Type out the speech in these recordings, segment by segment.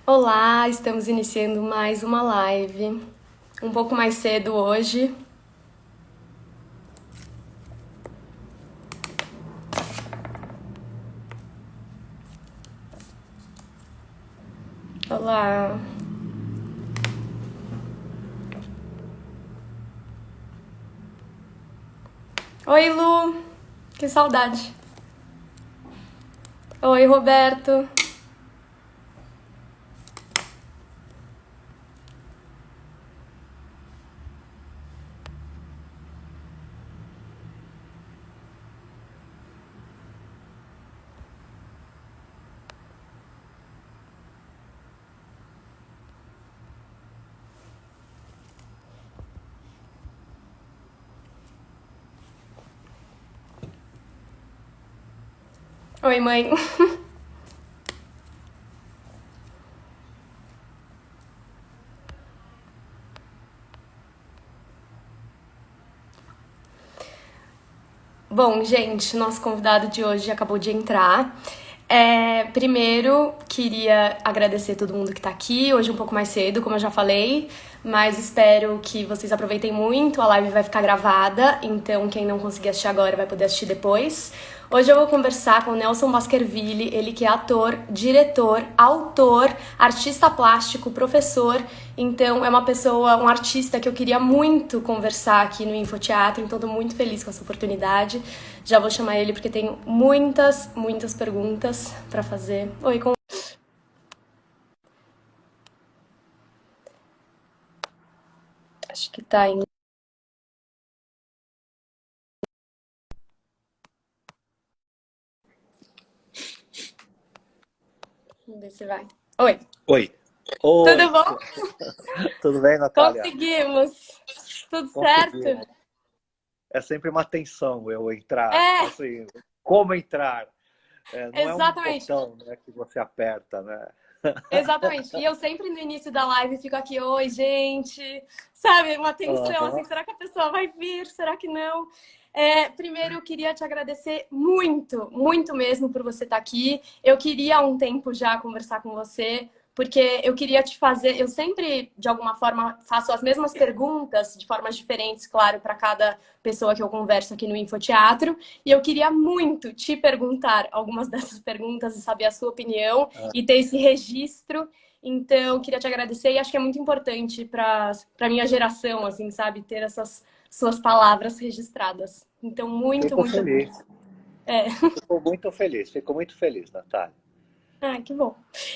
Olá, estamos iniciando mais uma live. Um pouco mais cedo hoje. Olá. Oi, Lu. Que saudade. Oi, Roberto. Oi, mãe. Bom, gente, nosso convidado de hoje acabou de entrar. Primeiro, queria agradecer todo mundo que tá aqui, hoje um pouco mais cedo, como eu já falei, mas espero que vocês aproveitem muito. A live vai ficar gravada, então quem não conseguir assistir agora vai poder assistir depois. Hoje eu vou conversar com o Nelson Baskerville, ele que é ator, diretor, autor, artista plástico, professor. Então é uma pessoa, um artista que eu queria muito conversar aqui no Infoteatro, então tô muito feliz com essa oportunidade. Já vou chamar ele porque tenho muitas perguntas pra fazer. Oi, acho que tá indo. Vamos ver se vai. Oi, Oi. tudo Oi. bom? Tudo bem, Natália? Conseguimos! Tudo certo? Conseguimos. É sempre uma tensão eu entrar, É, assim, como entrar? Não é um exatamente. botão, né, que você aperta, né? Exatamente. E eu sempre no início da live fico aqui, oi, gente. Sabe, uma tensão, assim, Aham. será que a pessoa vai vir? Será que não? Primeiro, eu queria te agradecer muito mesmo por você estar aqui. Eu queria há um tempo já conversar com você, porque eu queria te fazer. Eu sempre, de alguma forma, faço as mesmas perguntas, de formas diferentes, claro, para cada pessoa que eu converso aqui no Infoteatro. E eu queria muito te perguntar algumas dessas perguntas e saber a sua opinião e ter esse registro. Então, queria te agradecer e acho que é muito importante para minha geração, assim, sabe, ter essas suas palavras registradas. Então, Fico muito feliz. obrigada. É. Fico muito feliz, Natália. Ah, que bom.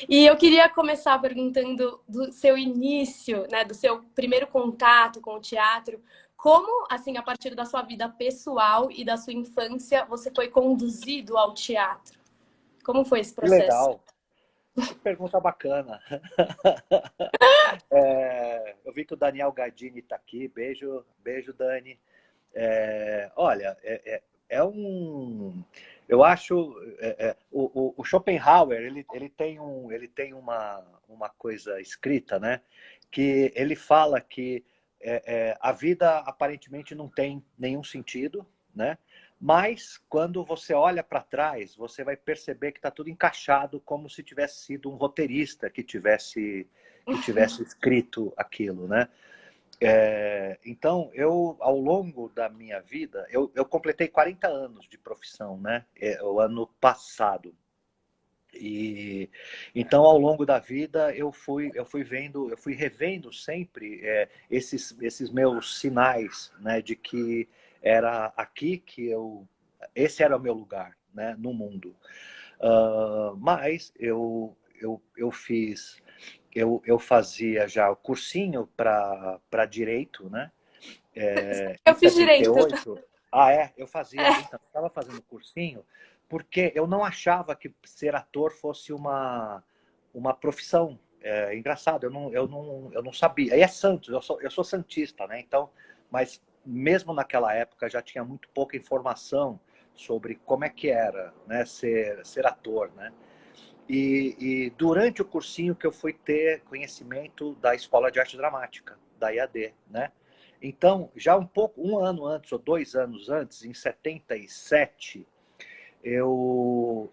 E eu queria começar perguntando do seu início, né, do seu primeiro contato com o teatro. Como, assim, a partir da sua vida pessoal e da sua infância, você foi conduzido ao teatro? Como foi esse Que processo? legal. Que pergunta bacana. Eu vi que o Daniel Gardini está aqui. Beijo, beijo, Dani. Olha, eu acho, o Schopenhauer, ele tem uma coisa escrita, né? Que ele fala que a vida aparentemente não tem nenhum sentido, né? Mas quando você olha para trás, você vai perceber que está tudo encaixado como se tivesse sido um roteirista que tivesse escrito aquilo, né? Então, ao longo da minha vida, eu completei 40 anos de profissão, né? O ano passado. E então, ao longo da vida, eu fui revendo sempre esses meus sinais, né? De que era aqui que esse era o meu lugar, né? No mundo. Mas eu fiz eu fazia já o cursinho para direito, né? Em Eu fiz direito. 78. Ah, é? Eu fazia. Então, estava fazendo cursinho porque eu não achava que ser ator fosse uma profissão. Engraçado, eu não sabia. E é Santos, eu sou santista, né? Então, mas mesmo naquela época já tinha muito pouca informação sobre como é que era, né, ser ator, né? E durante o cursinho que eu fui ter conhecimento da Escola de Arte Dramática, da IAD, né? Então, já um ano antes ou 2 anos antes, em 77, eu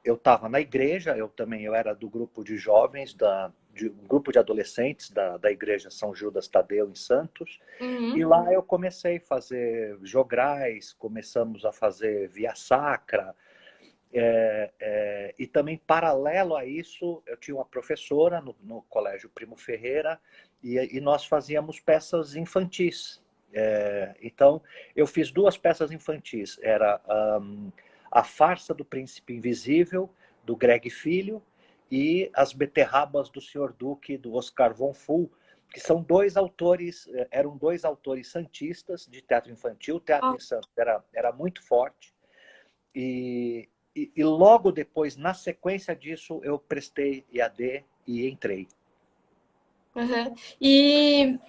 eu estava na igreja, eu era do grupo de jovens, um grupo de adolescentes da igreja São Judas Tadeu, em Santos, e Uhum. lá eu comecei a fazer jograis, começamos a fazer via sacra, e também, paralelo a isso, eu tinha uma professora no Colégio Primo Ferreira e nós fazíamos peças infantis. Então, eu fiz duas peças infantis. Era A Farsa do Príncipe Invisível, do Greg Filho, e As Beterrabas do Senhor Duque, do Oscar von Full, que são eram dois autores santistas de teatro infantil. O teatro Ah, em Santos era muito forte. E logo depois, na sequência disso, eu prestei EAD e entrei. uhum. E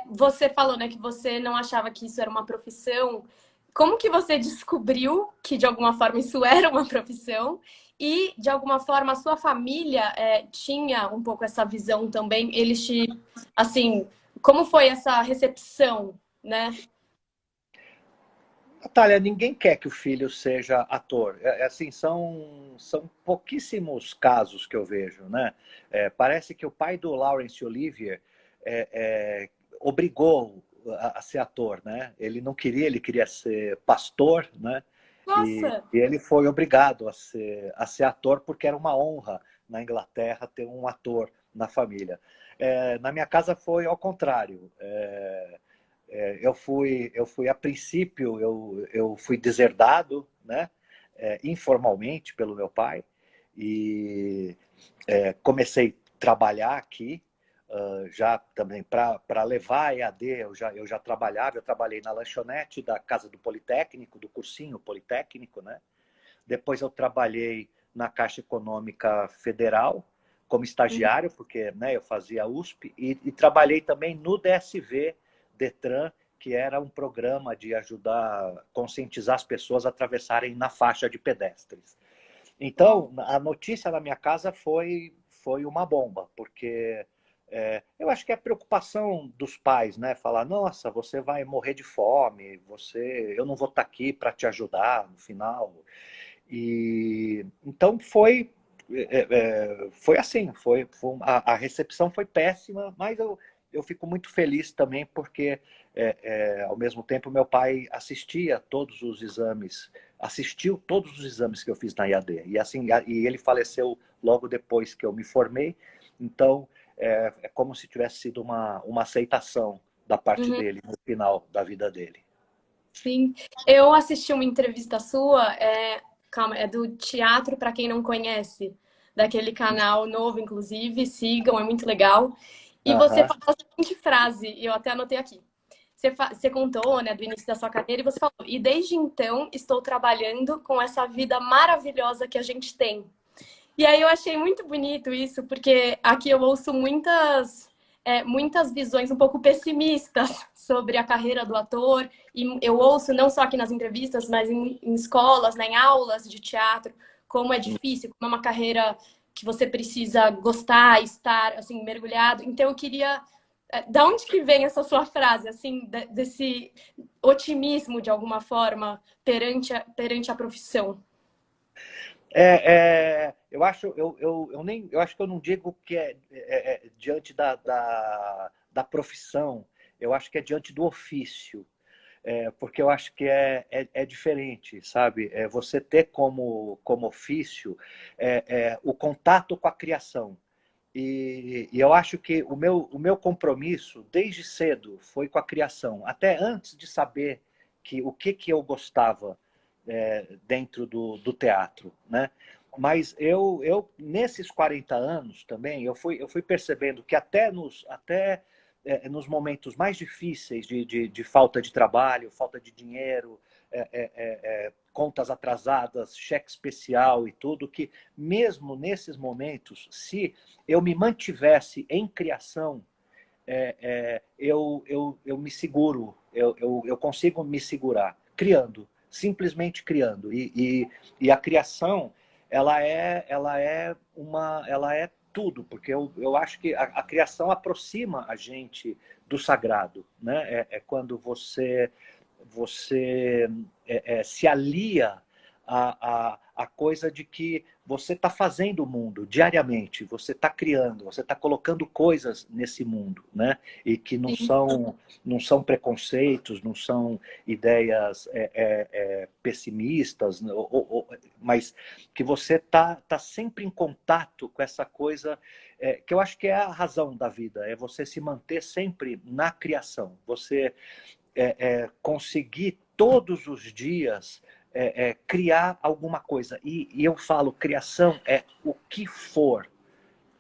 você falou, né, que você não achava que isso era uma profissão. Como que você descobriu que de alguma forma isso era uma profissão? E de alguma forma a sua família tinha um pouco essa visão também? Eles te, assim, como foi essa recepção, né? Natália, ninguém quer que o filho seja ator. Assim, são pouquíssimos casos que eu vejo, né? Parece que o pai do Laurence Olivier é, é, obrigou a ser ator, né? Ele queria ser pastor, né? Nossa! E ele foi obrigado a ser ator porque era uma honra na Inglaterra ter um ator na família. Na minha casa foi ao contrário. Eu fui a princípio, eu fui deserdado, né? Informalmente pelo meu pai, e comecei a trabalhar aqui, já também para levar a EAD. Eu já trabalhava, eu trabalhei na lanchonete da Casa do Politécnico, do cursinho Politécnico, né? Depois eu trabalhei na Caixa Econômica Federal como Uhum. estagiário, porque, né, eu fazia USP, e trabalhei também no DSV, Detran, que era um programa de ajudar, conscientizar as pessoas a atravessarem na faixa de pedestres. Uau. Então, a notícia na minha casa foi uma bomba, porque eu acho que é a preocupação dos pais, né? Falar, nossa, você vai morrer de fome, eu não vou estar aqui para te ajudar no final. E então foi assim, a recepção foi péssima, mas eu fico muito feliz também porque ao mesmo tempo meu pai assistiu todos os exames que eu fiz na IAD, e assim, e ele faleceu logo depois que eu me formei. Então é como se tivesse sido uma aceitação da parte Uhum. dele no final da vida dele. Sim. Eu assisti uma entrevista sua, calma, é do Teatro para quem não conhece, daquele canal novo, inclusive, sigam, é muito legal. E você Aham. falou a seguinte frase, e eu até anotei aqui. Você contou, né, do início da sua carreira, e você falou: e desde então estou trabalhando com essa vida maravilhosa que a gente tem. E aí eu achei muito bonito isso, porque aqui eu ouço muitas visões um pouco pessimistas sobre a carreira do ator. E eu ouço não só aqui nas entrevistas, mas em escolas, né, em aulas de teatro, como é difícil, como é uma carreira que você precisa gostar, estar assim mergulhado. Então eu queria da onde que vem essa sua frase, assim, desse otimismo de alguma forma perante a profissão? Eu acho que eu não digo que diante da profissão. Eu acho que é diante do ofício. Porque eu acho que é diferente, sabe? Você ter como ofício o contato com a criação. E eu acho que o meu compromisso, desde cedo, foi com a criação. Até antes de saber o que eu gostava dentro do teatro, né? Mas nesses 40 anos também, eu fui percebendo que até nos momentos mais difíceis de falta de trabalho, falta de dinheiro, contas atrasadas, cheque especial e tudo, que mesmo nesses momentos, se eu me mantivesse em criação, eu me seguro, eu consigo me segurar, criando, simplesmente criando. E a criação, ela é tudo, porque eu acho que a criação aproxima a gente do sagrado, né? É quando você se alia a coisa de que você está fazendo o mundo diariamente, você está criando, você está colocando coisas nesse mundo, né? E que Sim. não são preconceitos, não são ideias pessimistas, mas que você tá sempre em contato com essa coisa que eu acho que é a razão da vida, é você se manter sempre na criação, você conseguir todos os dias criar alguma coisa. E eu falo, criação é o que for,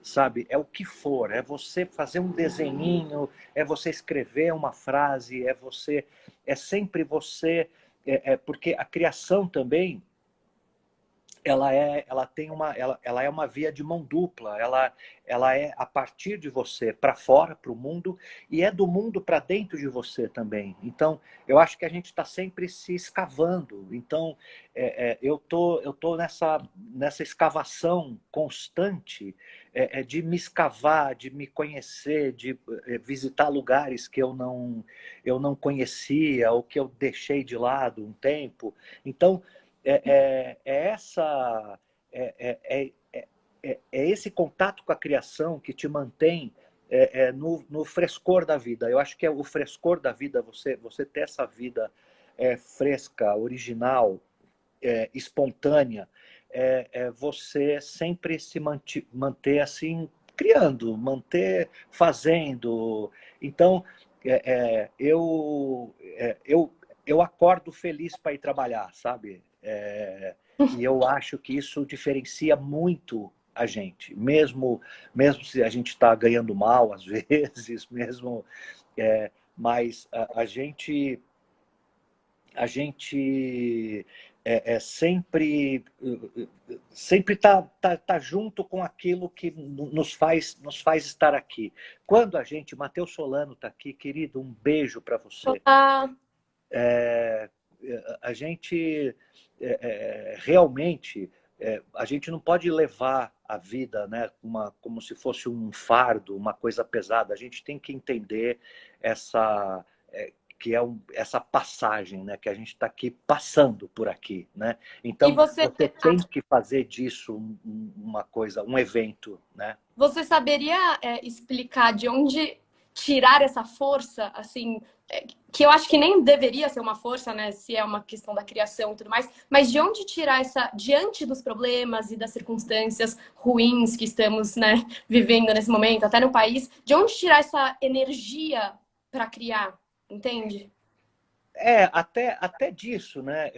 sabe? É o que for. É você fazer um desenhinho, é você escrever uma frase, é sempre você, porque a criação também ela é uma via de mão dupla, ela é a partir de você para fora, para o mundo, e é do mundo para dentro de você também. Então, eu acho que a gente está sempre se escavando. Então, eu tô nessa escavação constante de me escavar, de me conhecer, de visitar lugares que eu não conhecia ou que eu deixei de lado um tempo. Então, essa é esse contato com a criação que te mantém no frescor da vida. Eu acho que é o frescor da vida, você ter essa vida fresca, original, espontânea, você sempre se manter assim, criando, manter fazendo. Então, eu acordo feliz para ir trabalhar, sabe? E eu acho que isso diferencia muito a gente, mesmo se a gente está ganhando mal às vezes, mesmo, mas a gente sempre tá junto com aquilo que nos faz estar aqui. Quando a gente, Matheus Solano está aqui, querido, um beijo para você. Olá. A gente realmente a gente não pode levar a vida, né, como se fosse um fardo, uma coisa pesada. A gente tem que entender essa que é essa passagem, né, que a gente está aqui passando por aqui, né? E Então você, você tem que fazer disso uma coisa, um evento, né? você saberia explicar de onde tirar essa força, assim, que eu acho que nem deveria ser uma força, né, se é uma questão da criação e tudo mais, mas de onde tirar essa, diante dos problemas e das circunstâncias ruins que estamos, né, vivendo nesse momento, até no país, de onde tirar essa energia para criar, entende? Até disso, né?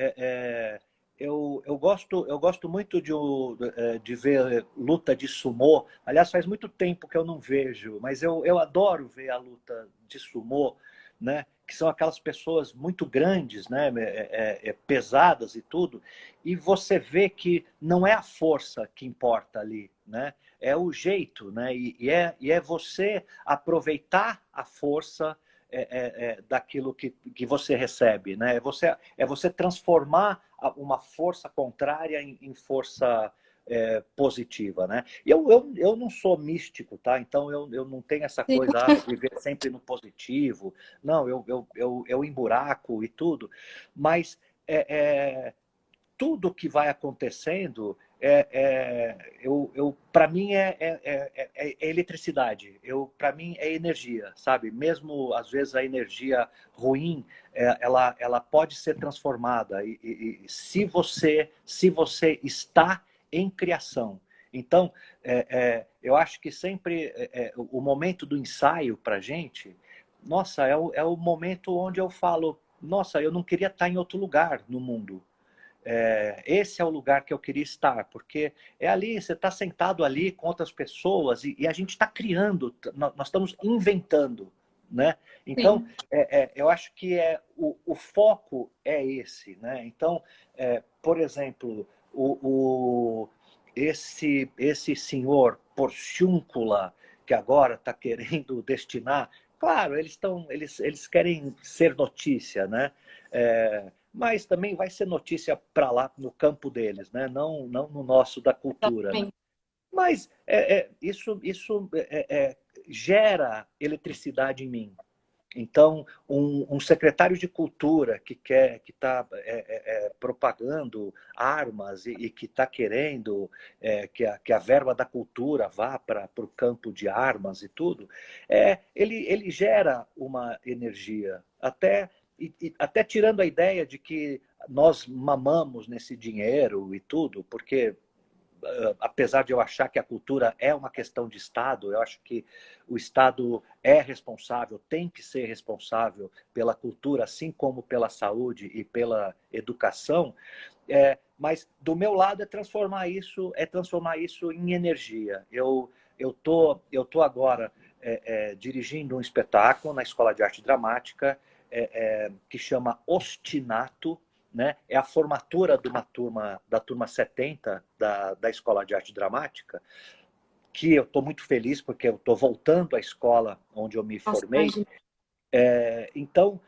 Eu gosto muito de ver luta de sumô. Aliás, faz muito tempo que eu não vejo, mas eu adoro ver a luta de sumô, né? Que são aquelas pessoas muito grandes, né? Pesadas e tudo. E você vê que não é a força que importa ali, né? É o jeito, né? E é você aproveitar a força daquilo que você recebe, né? É você transformar uma força contrária em força positiva, né? E eu não sou místico, tá? Então eu não tenho essa Sim. coisa de viver sempre no positivo. Não, eu emburaco e tudo, mas tudo que vai acontecendo para mim é eletricidade. Para mim é energia, sabe? Mesmo às vezes a energia ruim, ela pode ser transformada e se você está em criação. Então, eu acho que sempre o momento do ensaio para gente, nossa, é o momento onde eu falo, nossa, eu não queria estar em outro lugar no mundo. Esse é o lugar que eu queria estar, porque é ali, você está sentado ali com outras pessoas e a gente está criando, nós estamos inventando, né? Então, Sim. eu acho que o foco é esse, né? Então, por exemplo, esse senhor Porciúncula, que agora está querendo destinar, claro, eles querem ser notícia, né? Mas também vai ser notícia para lá no campo deles, né? Não no nosso da cultura, né? Exatamente. Mas isso gera eletricidade em mim. Então, um secretário de cultura que está propagando armas e que está querendo que a verba da cultura vá para o campo de armas e tudo, ele gera uma energia, até tirando a ideia de que nós mamamos nesse dinheiro e tudo, porque apesar de eu achar que a cultura é uma questão de Estado, eu acho que o Estado é responsável, tem que ser responsável pela cultura, assim como pela saúde e pela educação. Mas do meu lado é transformar isso em energia. Eu tô agora dirigindo um espetáculo na Escola de Arte Dramática que chama Ostinato, né? É a formatura de uma turma, da turma 70 da Escola de Arte Dramática, que eu estou muito feliz porque eu estou voltando à escola onde eu me Nossa, formei. imagina. Então,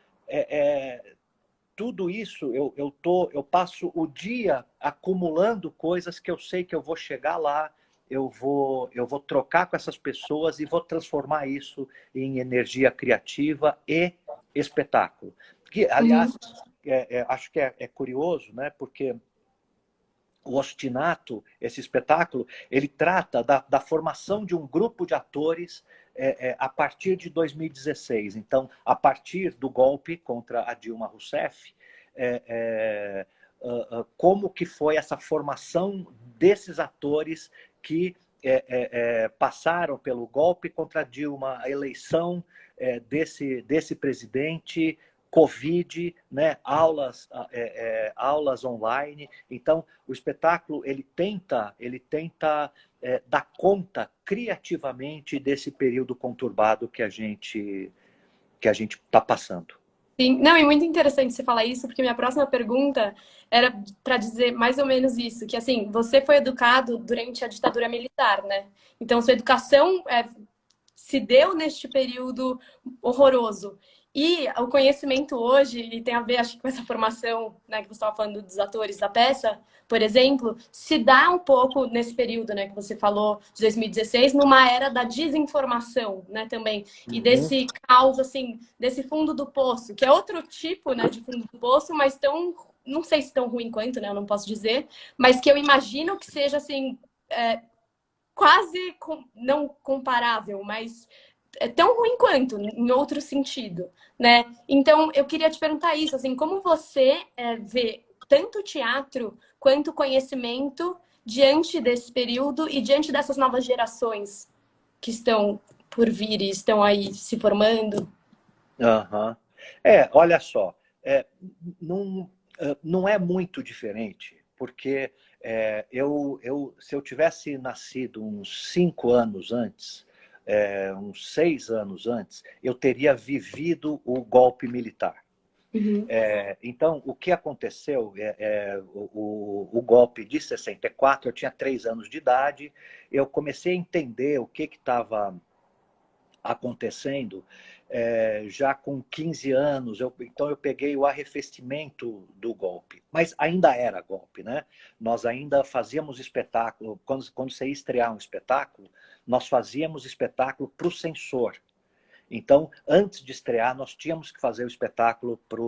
tudo isso, eu passo o dia acumulando coisas que eu sei que eu vou chegar lá, eu vou trocar com essas pessoas e vou transformar isso em energia criativa e espetáculo. Que, Uhum. aliás, acho que é curioso, né? Porque o Ostinato, esse espetáculo, ele trata da formação de um grupo de atores a partir de 2016. Então, a partir do golpe contra a Dilma Rousseff, como que foi essa formação desses atores que passaram pelo golpe contra a Dilma, a eleição desse presidente, Covid, né, aulas online. Então, o espetáculo ele tenta dar conta criativamente desse período conturbado que a gente está passando. Sim, não, e muito interessante você falar isso, porque minha próxima pergunta era para dizer mais ou menos isso, que assim, você foi educado durante a ditadura militar, né? Então, sua educação se deu neste período horroroso. E o conhecimento hoje, e tem a ver, acho que com essa formação, né, que você estava falando dos atores da peça, por exemplo, se dá um pouco nesse período, né, que você falou, de 2016, numa era da desinformação, né, também, e Uhum. desse caos, assim, desse fundo do poço, que é outro tipo, né, de fundo do poço, mas tão, não sei se tão ruim quanto, né, eu não posso dizer, mas que eu imagino que seja, assim, quase não comparável, mas é tão ruim quanto, em outro sentido, né? Então, eu queria te perguntar isso, assim, como você vê tanto teatro quanto conhecimento diante desse período e diante dessas novas gerações que estão por vir e estão aí se formando? Uhum. Olha só, não, não é muito diferente, porque se eu tivesse nascido uns 5 anos antes, uns 6 anos antes, eu teria vivido o golpe militar. Uhum. Então, o que aconteceu? O golpe de 64, eu tinha 3 anos de idade, eu comecei a entender o que estava acontecendo já com 15 anos. Então eu peguei o arrefecimento do golpe, mas ainda era golpe, né? Nós ainda fazíamos espetáculo, quando você ia estrear um espetáculo, nós fazíamos espetáculo para o censor. Então, antes de estrear, nós tínhamos que fazer o espetáculo para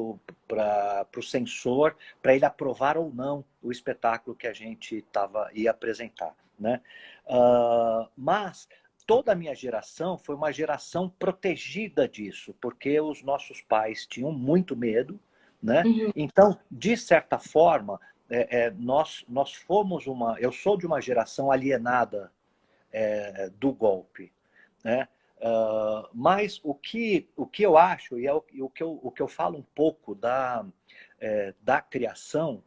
o censor, para ele aprovar ou não o espetáculo que a gente ia apresentar, né? Mas toda a minha geração foi uma geração protegida disso, porque os nossos pais tinham muito medo, né? Uhum. Então, de certa forma, nós fomos eu sou de uma geração alienada do golpe, né? Mas o que eu acho, e o que eu falo um pouco da criação,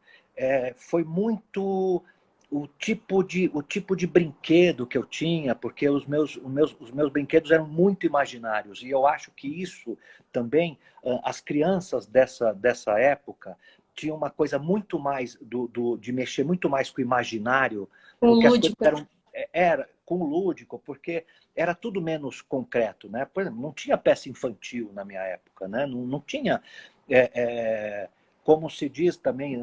foi muito o tipo de brinquedo que eu tinha, porque os meus brinquedos eram muito imaginários, e eu acho que isso também, as crianças dessa época tinham uma coisa muito mais de mexer muito mais com o imaginário, Um porque as coisas lúdico. era com o lúdico, porque era tudo menos concreto, né? Por exemplo, não tinha peça infantil na minha época, né? Não tinha, é, é, como se diz também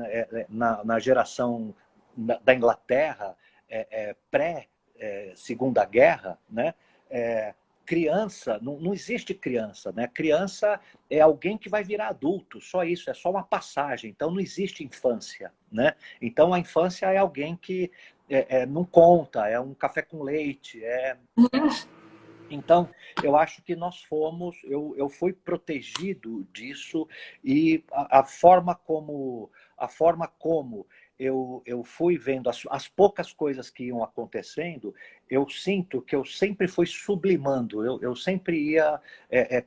na geração da Inglaterra, pré-Segunda Guerra, né? criança, não existe criança, né? Criança é alguém que vai virar adulto, só isso, é só uma passagem. Então não existe infância, né? Então a infância é alguém que não conta, é um café com leite, Então, eu acho que nós fomos, eu fui protegido disso e a forma como eu fui vendo as poucas coisas que iam acontecendo, eu sinto que eu sempre fui sublimando, eu sempre ia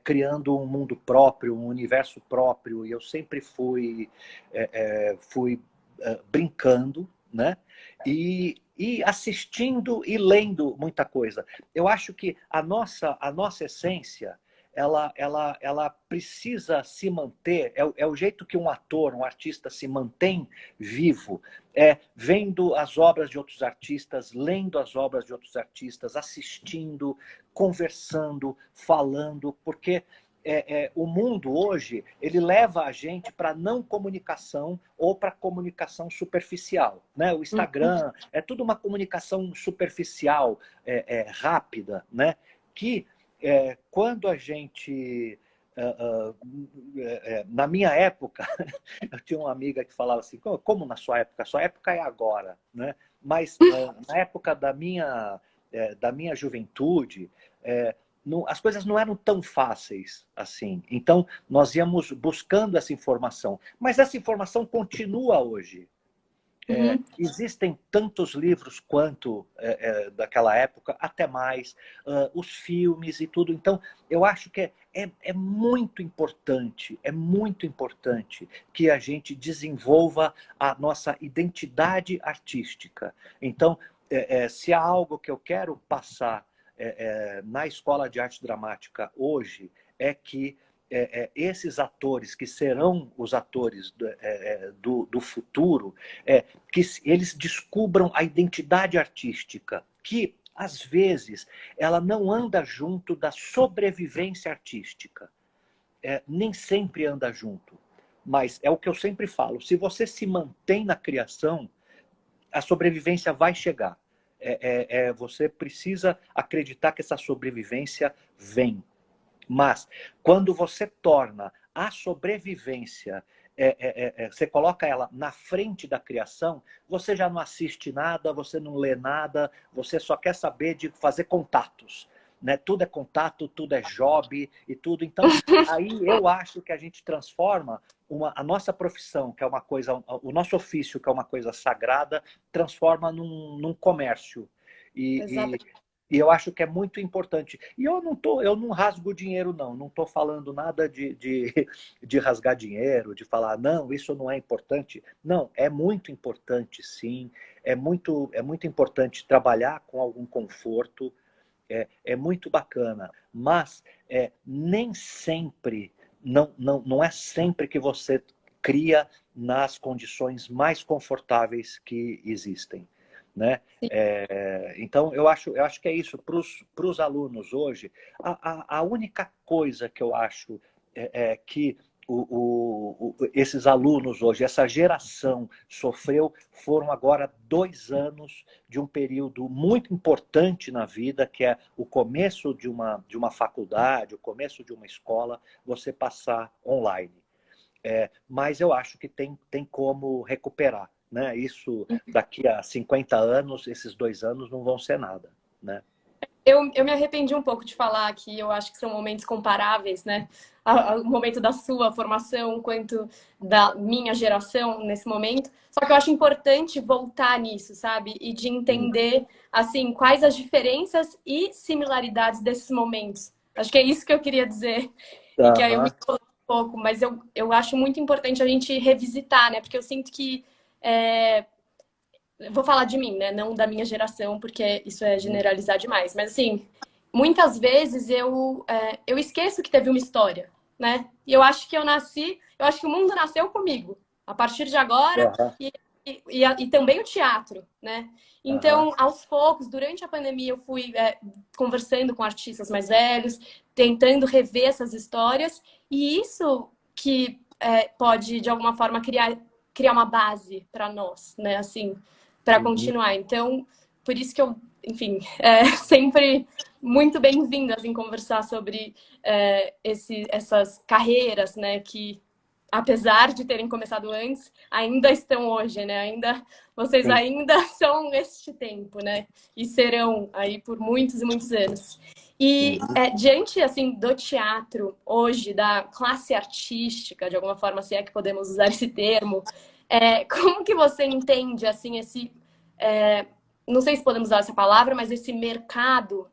criando um mundo próprio, um universo próprio, e eu sempre fui brincando, né? E assistindo e lendo muita coisa. Eu acho que a nossa essência, ela precisa se manter, é o jeito que um ator, um artista se mantém vivo, vendo as obras de outros artistas, lendo as obras de outros artistas, assistindo, conversando, falando, porque o mundo hoje, ele leva a gente para não comunicação ou para comunicação superficial, né? O Instagram é tudo uma comunicação superficial, rápida, né? Que quando a gente... na minha época, eu tinha uma amiga que falava assim, como na sua época? Sua época é agora, né? Mas na época da minha juventude, as coisas não eram tão fáceis assim. Então, nós íamos buscando essa informação. Mas essa informação continua hoje. Existem tantos livros quanto daquela época, até mais, os filmes e tudo. Então, eu acho que é muito importante que a gente desenvolva a nossa identidade artística. Então, se há algo que eu quero passar na escola de arte dramática hoje, é que esses atores que serão os atores do futuro, que eles descubram a identidade artística, que às vezes ela não anda junto da sobrevivência artística, nem sempre anda junto, mas é o que eu sempre falo, se você se mantém na criação, a sobrevivência vai chegar. Você precisa acreditar que essa sobrevivência vem. Mas, quando você torna a sobrevivência, você coloca ela na frente da criação, você já não assiste nada, você não lê nada, você só quer saber de fazer contatos. Né? Tudo é contato, tudo é job e tudo. Então, aí eu acho que a gente transforma a nossa profissão, que é uma coisa, o nosso ofício, que é uma coisa sagrada, transforma num comércio. E eu acho que é muito importante. E eu não rasgo dinheiro, não estou falando nada de rasgar dinheiro, de falar, não, isso não é importante. Não, é muito importante, sim. É muito importante trabalhar com algum conforto, é muito bacana. Mas nem sempre, não é sempre que você cria nas condições mais confortáveis que existem. Né? Então, eu acho que é isso. Para os alunos hoje, a única coisa que eu acho que esses alunos hoje, essa geração sofreu, foram agora 2 anos de um período muito importante na vida, que é o começo de uma faculdade, o começo de uma escola, você passar online. Mas eu acho que tem como recuperar. Né? Isso, daqui a 50 anos, esses 2 anos não vão ser nada. Né? Eu me arrependi um pouco de falar que eu acho que são momentos comparáveis, né? O momento da sua formação quanto da minha geração nesse momento. Só que eu acho importante voltar nisso, sabe? E de entender, assim, quais as diferenças e similaridades desses momentos. Acho que é isso que eu queria dizer. E que aí eu me coloquei um pouco, mas eu acho muito importante a gente revisitar, né? Porque eu sinto que vou falar de mim, né? Não da minha geração, porque isso é generalizar demais. Mas, assim, muitas vezes eu esqueço que teve uma história, né? E eu acho que eu acho que o mundo nasceu comigo, a partir de agora, e também o teatro, né? Então, aos poucos, durante a pandemia, eu fui conversando com artistas mais velhos, tentando rever essas histórias, e isso que pode, de alguma forma, criar uma base para nós, né? Assim, para continuar. Então, por isso que enfim, sempre muito bem-vindas em conversar sobre essas carreiras, né, que apesar de terem começado antes, ainda estão hoje, né? Vocês Sim. ainda são este tempo, né? E serão aí por muitos e muitos anos. E Uhum. diante assim do teatro hoje, da classe artística, de alguma forma, se é que podemos usar esse termo, como que você entende assim esse não sei se podemos usar essa palavra, mas esse mercado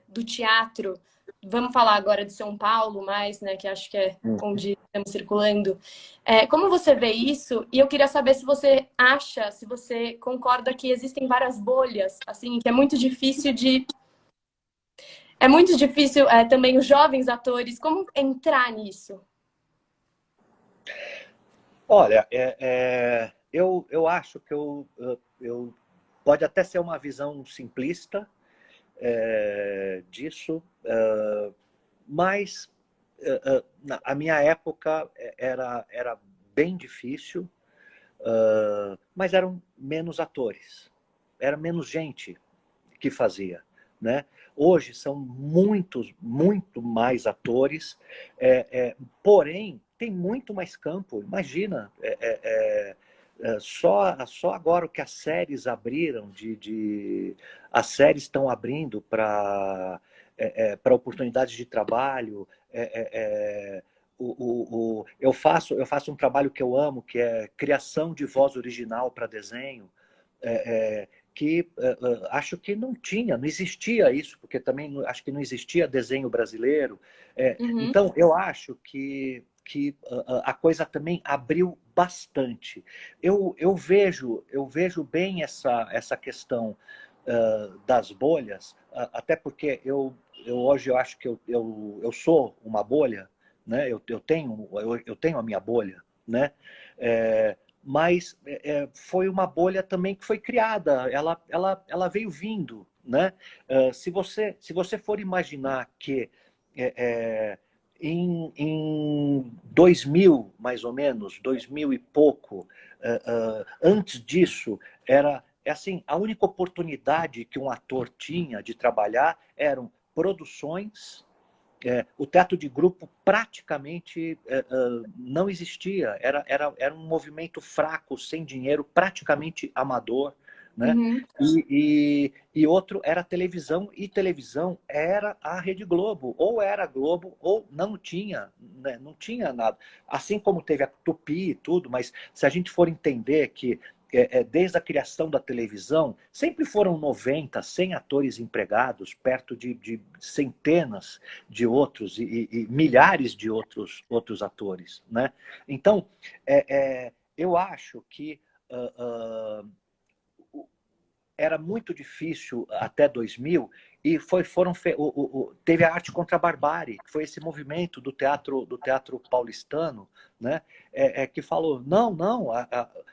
do teatro, vamos falar agora de São Paulo mais, né, que acho que é onde estamos circulando. Como você vê isso? E eu queria saber se você acha, se você concorda que existem várias bolhas, assim, que é muito difícil de... É muito difícil também os jovens atores, como entrar nisso? Olha, eu acho que pode até ser uma visão simplista disso, mas a minha época era bem difícil, mas eram menos atores, era menos gente que fazia, né? Hoje são muito mais atores, porém tem muito mais campo. Imagina, só agora o que as séries abriram, as séries estão abrindo para oportunidades de trabalho. Eu faço um trabalho que eu amo, que é criação de voz original para desenho. É, que acho que não existia isso, porque também acho que não existia desenho brasileiro. Uhum. Então, eu acho que a coisa também abriu bastante. Eu vejo bem essa questão das bolhas, até porque hoje eu acho que eu sou uma bolha, né? Eu tenho a minha bolha, né? Mas foi uma bolha também que foi criada, ela veio vindo, né? Se você for imaginar que é, é, em 2000, mais ou menos, 2000 e pouco, antes disso, assim, a única oportunidade que um ator tinha de trabalhar eram produções. O teatro de grupo praticamente não existia. Era um movimento fraco, sem dinheiro, praticamente amador. Né? Uhum. E outro era televisão, e televisão era a Rede Globo. Ou era Globo, ou não tinha, né? Não tinha nada. Assim como teve a Tupi e tudo, mas se a gente for entender que desde a criação da televisão, sempre foram 90, 100 atores empregados, perto de centenas de outros e milhares de outros atores. Né? Então, eu acho que era muito difícil até 2000 e teve a Arte contra a Barbárie, que foi esse movimento do teatro paulistano, né, que falou, não,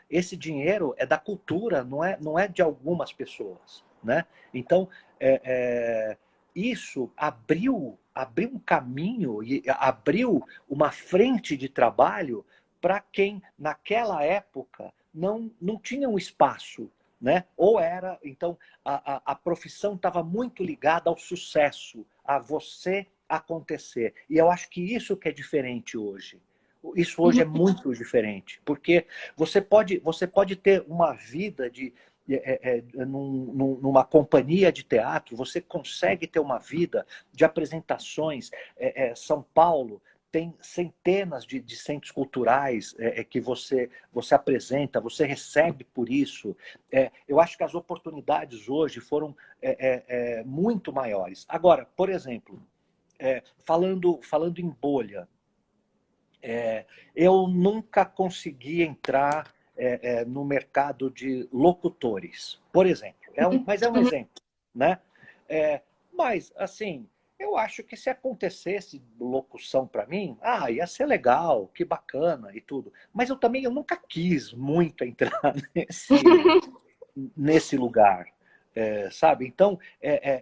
esse dinheiro é da cultura, não é de algumas pessoas. Né? Então, isso abriu um caminho e abriu uma frente de trabalho para quem, naquela época, não tinha um espaço, né? Ou era, então, a profissão estava muito ligada ao sucesso, a você acontecer. E eu acho que isso que é diferente hoje. Isso hoje é muito diferente, porque você pode ter uma vida numa companhia de teatro, você consegue ter uma vida de apresentações. São Paulo tem centenas de centros culturais que você apresenta, você recebe por isso. Eu acho que as oportunidades hoje foram muito maiores. Agora, por exemplo, falando em bolha, eu nunca consegui entrar no mercado de locutores, por exemplo. Mas é um exemplo, né? Mas, assim, eu acho que se acontecesse locução para mim, ia ser legal, que bacana e tudo. Mas eu nunca quis muito entrar nesse lugar, sabe? Então,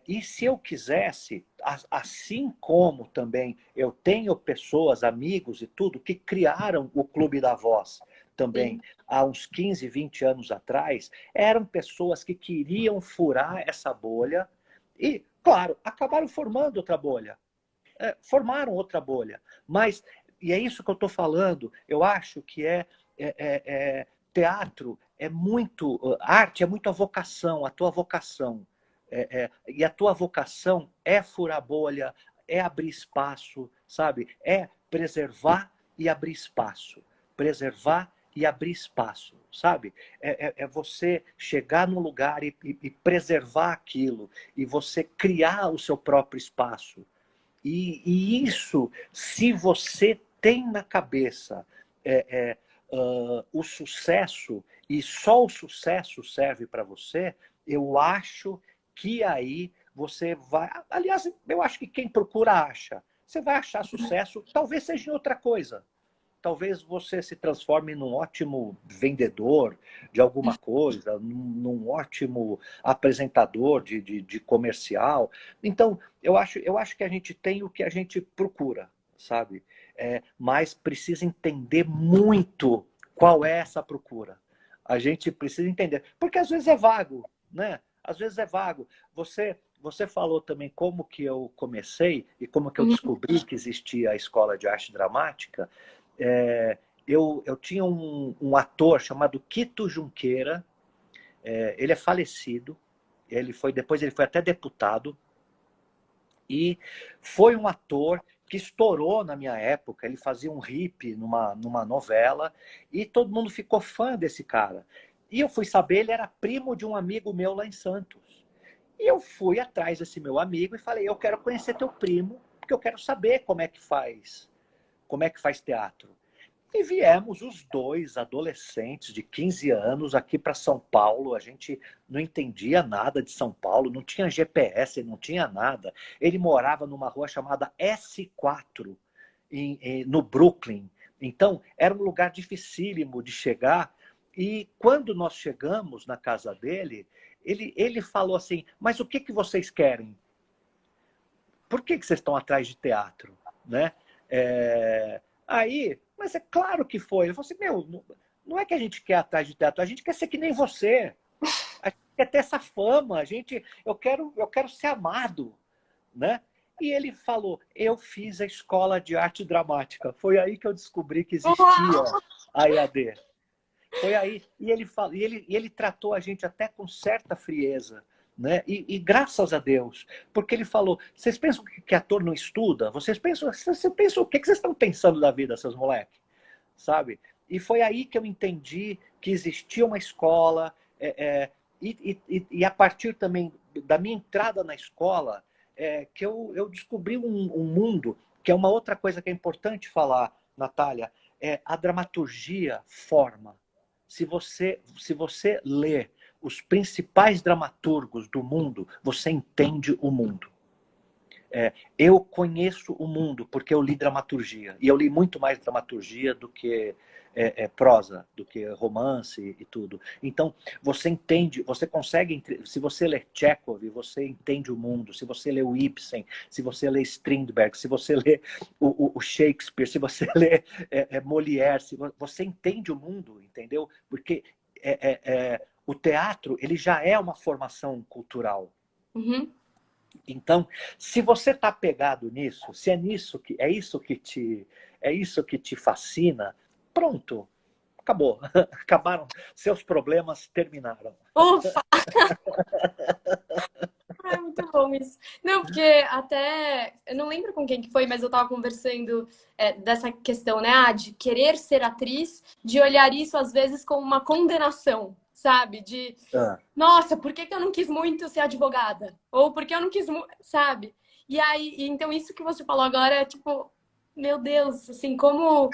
e se eu quisesse, assim como também eu tenho pessoas, amigos e tudo, que criaram o Clube da Voz, também, Sim. há uns 15, 20 anos atrás, eram pessoas que queriam furar essa bolha e, claro, acabaram formando outra bolha. Formaram outra bolha. Mas, e é isso que eu estou falando, eu acho que teatro é muito, arte é muito a vocação, a tua vocação. E a tua vocação é furar bolha, é abrir espaço, sabe? É preservar e abrir espaço. Preservar e abrir espaço, sabe? É você chegar num lugar e preservar aquilo, e você criar o seu próprio espaço. E isso, se você tem na cabeça o sucesso, e só o sucesso serve para você, eu acho que aí você vai. Aliás, eu acho que quem procura acha. Você vai achar sucesso, talvez seja em outra coisa. Talvez você se transforme num ótimo vendedor de alguma coisa, num ótimo apresentador de comercial. Então, eu acho que a gente tem o que a gente procura, sabe? Mas precisa entender muito qual é essa procura. A gente precisa entender. Porque às vezes é vago, né? Às vezes é vago. Você falou também como que eu comecei e como que eu Uhum. descobri que existia a escola de arte dramática. É, eu tinha um ator chamado Quito Junqueira, ele é falecido, depois ele foi até deputado, e foi um ator que estourou na minha época, ele fazia um hippie numa novela, e todo mundo ficou fã desse cara. E eu fui saber, ele era primo de um amigo meu lá em Santos. E eu fui atrás desse meu amigo e falei, eu quero conhecer teu primo, porque eu quero saber como é que faz teatro. E viemos os dois adolescentes de 15 anos aqui para São Paulo. A gente não entendia nada de São Paulo, não tinha GPS, não tinha nada. Ele morava numa rua chamada S4, no Brooklyn. Então, era um lugar dificílimo de chegar. E quando nós chegamos na casa dele, ele falou assim: mas o que, que vocês querem? Por que, que vocês estão atrás de teatro? Né? Aí, mas é claro que foi. Ele falou assim, meu, não é que a gente quer atrás de teatro, a gente quer ser que nem você. A gente quer ter essa fama, eu quero ser amado, né? E ele falou, eu fiz a escola de arte dramática. Foi aí que eu descobri que existia Uau! a EAD. Foi aí. E ele tratou a gente até com certa frieza. Né? E graças a Deus, porque ele falou: vocês pensam que ator não estuda? Vocês pensam o que vocês estão pensando da vida, seus moleques? Sabe? E foi aí que eu entendi que existia uma escola, e a partir também da minha entrada na escola, que eu descobri um mundo, que é uma outra coisa que é importante falar, Natália, a dramaturgia forma. Se você lê os principais dramaturgos do mundo, você entende o mundo. Eu conheço o mundo porque eu li dramaturgia. E eu li muito mais dramaturgia do que prosa, do que romance e tudo. Então, você entende, você consegue... Se você lê Chekhov, você entende o mundo. Se você lê o Ibsen, se você lê Strindberg, se você lê o Shakespeare, se você lê Molière, você entende o mundo, entendeu? Porque o teatro, ele já é uma formação cultural. Uhum. Então, se você está pegado nisso, se é isso que te fascina, pronto, acabou, acabaram, seus problemas terminaram. Ufa! É muito bom isso. Não, porque até. Eu não lembro com quem que foi, mas eu tava conversando dessa questão, né? De querer ser atriz, de olhar isso às vezes como uma condenação, sabe? De, Ah, nossa, por que que eu não quis muito ser advogada? Ou por que eu não quis, sabe? E aí, então isso que você falou agora é tipo, meu Deus, assim, como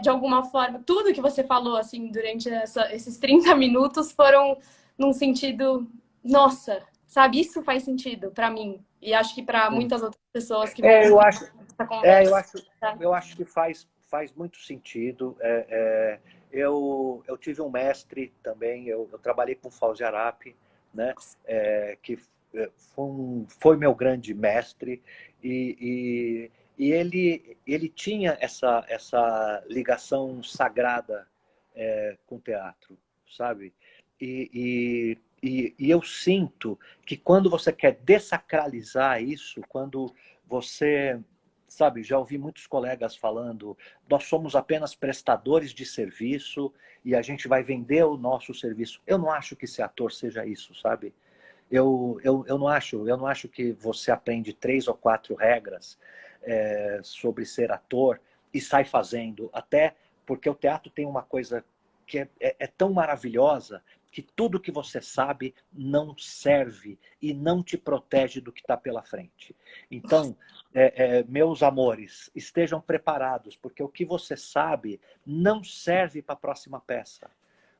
de alguma forma, tudo que você falou, assim, durante esses 30 minutos foram num sentido, nossa, sabe? Isso faz sentido pra mim. E acho que pra sim. muitas outras pessoas que vão É, eu ouvir acho, essa é, eu conversa. acho, Tá? eu acho que faz muito sentido. Eu tive um mestre também, eu trabalhei com o Fauzi Arap, né? Que foi meu grande mestre, e ele tinha essa ligação sagrada com teatro, sabe? E eu sinto que quando você quer dessacralizar isso, quando você, sabe, já ouvi muitos colegas falando, nós somos apenas prestadores de serviço e a gente vai vender o nosso serviço. Eu não acho que ser ator seja isso, sabe? Eu não acho que você aprende 3 ou 4 regras sobre ser ator e sai fazendo. Até porque o teatro tem uma coisa que é tão maravilhosa que tudo que você sabe não serve e não te protege do que está pela frente. Então, meus amores, estejam preparados, porque o que você sabe não serve para a próxima peça.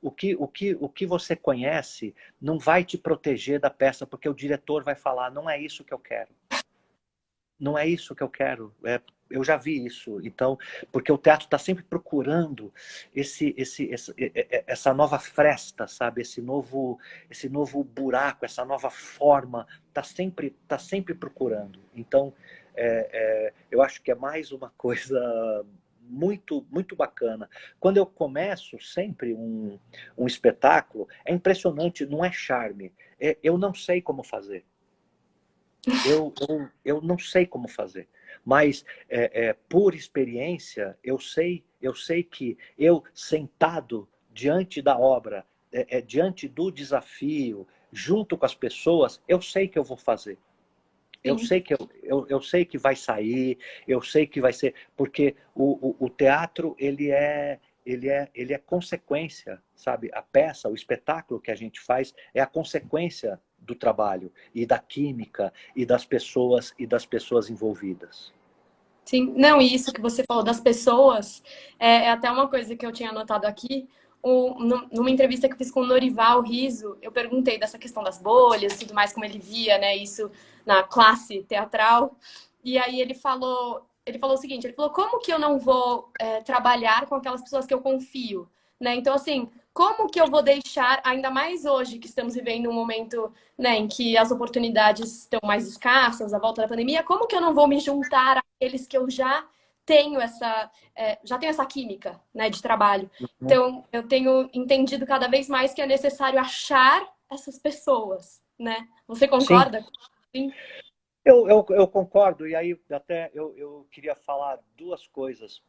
O que você conhece não vai te proteger da peça, porque o diretor vai falar, não é isso que eu quero. Não é isso que eu quero. Eu já vi isso. Então, porque o teatro está sempre procurando essa nova fresta, sabe? Esse novo buraco, essa nova forma. Tá sempre procurando. Então, eu acho que é mais uma coisa muito, muito bacana. Quando eu começo sempre um espetáculo, é impressionante, não é charme. Eu não sei como fazer. Eu não sei como fazer, mas por experiência eu sei que eu sentado diante da obra, diante do desafio, junto com as pessoas, eu sei que eu vou fazer. Eu Sim. sei que eu sei que vai sair, eu sei que vai ser, porque o teatro ele é consequência, sabe? A peça, o espetáculo que a gente faz é a consequência do trabalho e da química e das pessoas envolvidas. Sim, não, e isso que você falou das pessoas, é até uma coisa que eu tinha anotado aqui. Numa entrevista que eu fiz com o Norival Riso, eu perguntei dessa questão das bolhas, tudo mais, como ele via, né, isso na classe teatral. E aí ele falou o seguinte, ele falou, como que eu não vou trabalhar com aquelas pessoas que eu confio, né? Então, assim, como que eu vou deixar, ainda mais hoje que estamos vivendo um momento, né, em que as oportunidades estão mais escassas, a volta da pandemia, como que eu não vou me juntar àqueles que eu já tenho essa química, né, de trabalho. Então, eu tenho entendido cada vez mais que é necessário achar essas pessoas, né? Você Sim, concorda? Sim. eu concordo, e aí até eu queria falar 2 coisas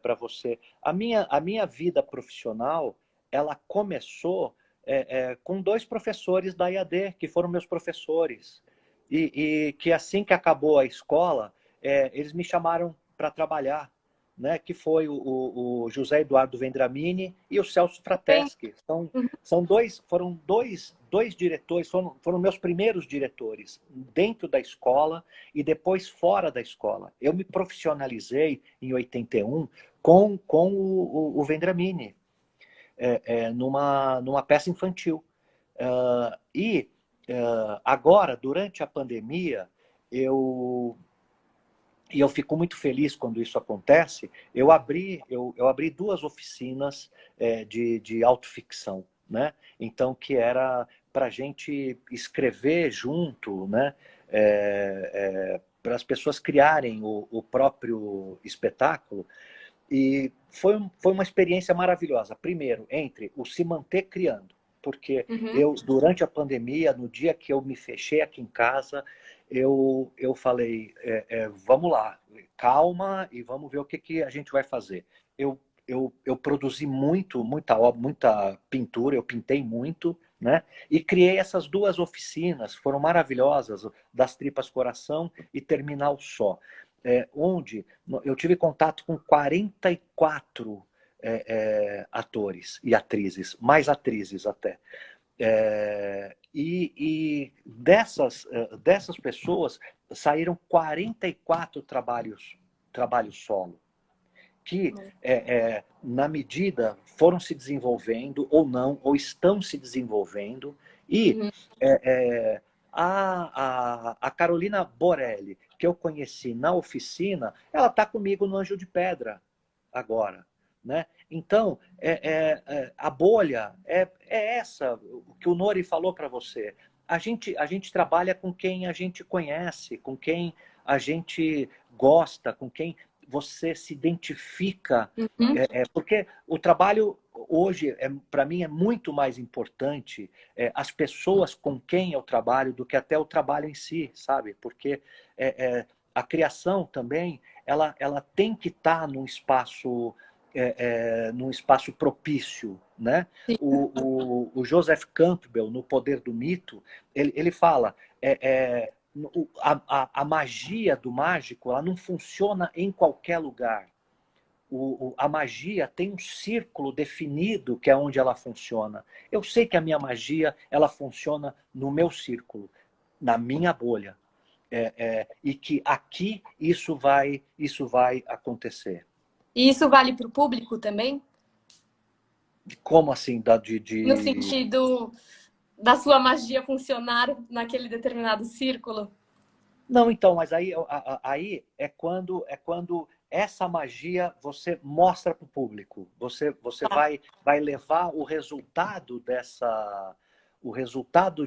para você. A minha vida profissional, ela começou com 2 professores da IAD, que foram meus professores, e que assim que acabou a escola, eles me chamaram para trabalhar, né? Que foi o José Eduardo Vendramini e o Celso Bem, Frateschi. Foram dois diretores, foram meus primeiros diretores dentro da escola e depois fora da escola. Eu me profissionalizei em 81 com o Vendramini, numa peça infantil. Agora, durante a pandemia, eu e eu fico muito feliz quando isso acontece. Eu abri 2 oficinas de autoficção, né? Então, que era para a gente escrever junto, né? Para as pessoas criarem o próprio espetáculo. E foi uma experiência maravilhosa. Primeiro, entre o se manter criando, porque uhum. eu, durante a pandemia, no dia que eu me fechei aqui em casa, eu falei, vamos lá, calma e vamos ver o que a gente vai fazer. Eu produzi muita obra, muita pintura, eu pintei muito, né? E criei essas 2 oficinas, foram maravilhosas, das Tripas Coração e Terminal Só, onde eu tive contato com 44 atores e atrizes, mais atrizes até. E dessas pessoas saíram 44 trabalhos solo, que, na medida, foram se desenvolvendo ou não, ou estão se desenvolvendo. E Uhum. a Carolina Borelli, que eu conheci na oficina, ela está comigo no Anjo de Pedra agora. Né? Então, a bolha é essa, o que o Nori falou para você. A gente trabalha com quem a gente conhece, com quem a gente gosta, com quem você se identifica, Uhum. porque o trabalho hoje, para mim, é muito mais importante as pessoas com quem eu trabalho do que até o trabalho em si, sabe? Porque a criação também, ela tem que estar num espaço propício, né? Sim. O Joseph Campbell, no Poder do Mito, ele fala a magia do mágico, ela não funciona em qualquer lugar. A magia tem um círculo definido que é onde ela funciona. Eu sei que a minha magia ela funciona no meu círculo, na minha bolha, e que aqui isso vai acontecer. E isso vale para o público também? Como assim No sentido da sua magia funcionar naquele determinado círculo? Não, então, mas aí é quando essa magia você mostra para o público. Você Tá. vai levar o resultado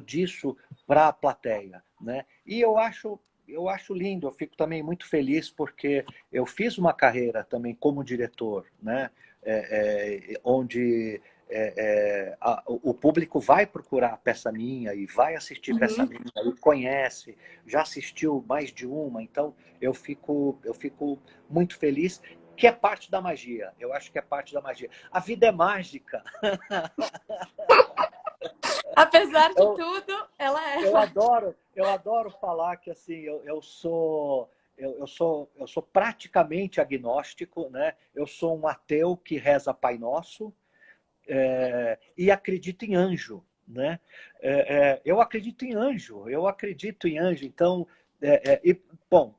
disso para a plateia, né? E eu acho lindo, eu fico também muito feliz porque eu fiz uma carreira também como diretor, né? Onde o público vai procurar peça minha e vai assistir peça Uhum. minha e conhece, já assistiu mais de uma, então eu fico muito feliz, que é parte da magia. Eu acho que é parte da magia. A vida é mágica. Apesar de Eu, tudo, ela é. eu adoro falar que assim eu sou praticamente agnóstico, né? Eu sou um ateu que reza Pai Nosso, e acredito em anjo, né? Eu acredito em anjo. Então, bom,